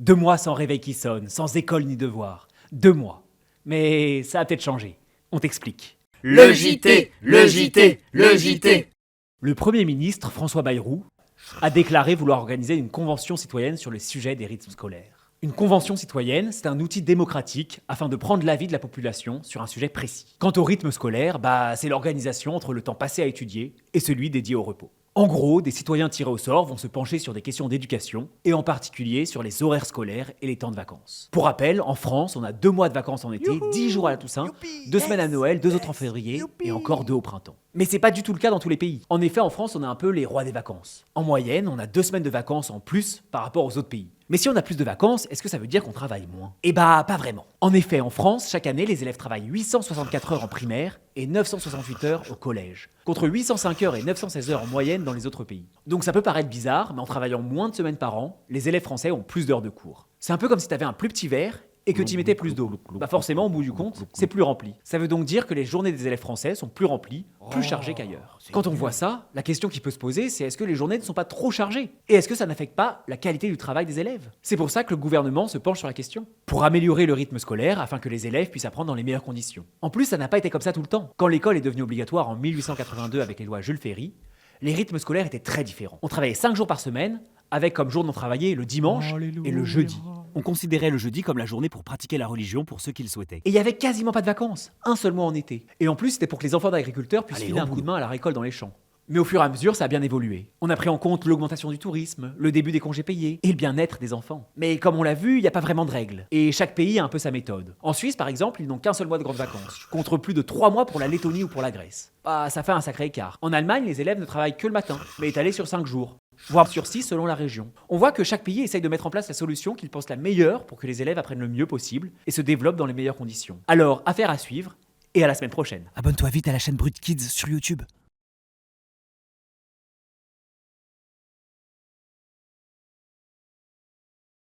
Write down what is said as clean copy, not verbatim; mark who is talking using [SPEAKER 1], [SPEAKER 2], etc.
[SPEAKER 1] 2 mois sans réveil qui sonne, sans école ni devoir. 2 mois. Mais ça a peut-être changé. On t'explique.
[SPEAKER 2] Le JT, le JT, le JT.
[SPEAKER 1] Le Premier ministre, François Bayrou, a déclaré vouloir organiser une convention citoyenne sur le sujet des rythmes scolaires. Une convention citoyenne, c'est un outil démocratique afin de prendre l'avis de la population sur un sujet précis. Quant au rythme scolaire, c'est l'organisation entre le temps passé à étudier et celui dédié au repos. En gros, des citoyens tirés au sort vont se pencher sur des questions d'éducation, et en particulier sur les horaires scolaires et les temps de vacances. Pour rappel, en France, on a 2 mois de vacances en été, 10 jours à la Toussaint, 2 semaines à Noël, 2 autres en février, et encore 2 au printemps. Mais c'est pas du tout le cas dans tous les pays. En effet, en France, on a un peu les rois des vacances. En moyenne, on a 2 semaines de vacances en plus par rapport aux autres pays. Mais si on a plus de vacances, est-ce que ça veut dire qu'on travaille moins ? Pas vraiment. En effet, en France, chaque année, les élèves travaillent 864 heures en primaire et 968 heures au collège, contre 805 heures et 916 heures en moyenne dans les autres pays. Donc ça peut paraître bizarre, mais en travaillant moins de semaines par an, les élèves français ont plus d'heures de cours. C'est un peu comme si t'avais un plus petit verre et que tu y mettais plus d'eau. Forcément, au bout du compte, c'est plus rempli. Ça veut donc dire que les journées des élèves français sont plus remplies, plus chargées qu'ailleurs. Quand on voit ça, la question qui peut se poser, c'est est-ce que les journées ne sont pas trop chargées ? Et est-ce que ça n'affecte pas la qualité du travail des élèves ? C'est pour ça que le gouvernement se penche sur la question. Pour améliorer le rythme scolaire, afin que les élèves puissent apprendre dans les meilleures conditions. En plus, ça n'a pas été comme ça tout le temps. Quand l'école est devenue obligatoire en 1882 avec les lois Jules Ferry, les rythmes scolaires étaient très différents. On travaillait 5 jours par semaine, avec comme jour non travaillé le dimanche et le jeudi.
[SPEAKER 3] On considérait le jeudi comme la journée pour pratiquer la religion pour ceux qui le souhaitaient.
[SPEAKER 1] Et il y avait quasiment pas de vacances, un seul mois en été. Et en plus, c'était pour que les enfants d'agriculteurs puissent filer un coup de main à la récolte dans les champs. Mais au fur et à mesure, ça a bien évolué. On a pris en compte l'augmentation du tourisme, le début des congés payés et le bien-être des enfants. Mais comme on l'a vu, il n'y a pas vraiment de règles. Et chaque pays a un peu sa méthode. En Suisse, par exemple, ils n'ont qu'un seul mois de grandes vacances, contre plus de 3 mois pour la Lettonie ou pour la Grèce. Ça fait un sacré écart. En Allemagne, les élèves ne travaillent que le matin, mais étalés sur 5 jours. Voire sur 6 selon la région. On voit que chaque pays essaye de mettre en place la solution qu'il pense la meilleure pour que les élèves apprennent le mieux possible et se développent dans les meilleures conditions. Alors, affaire à suivre, et à la semaine prochaine.
[SPEAKER 3] Abonne-toi vite à la chaîne Brut Kids sur YouTube.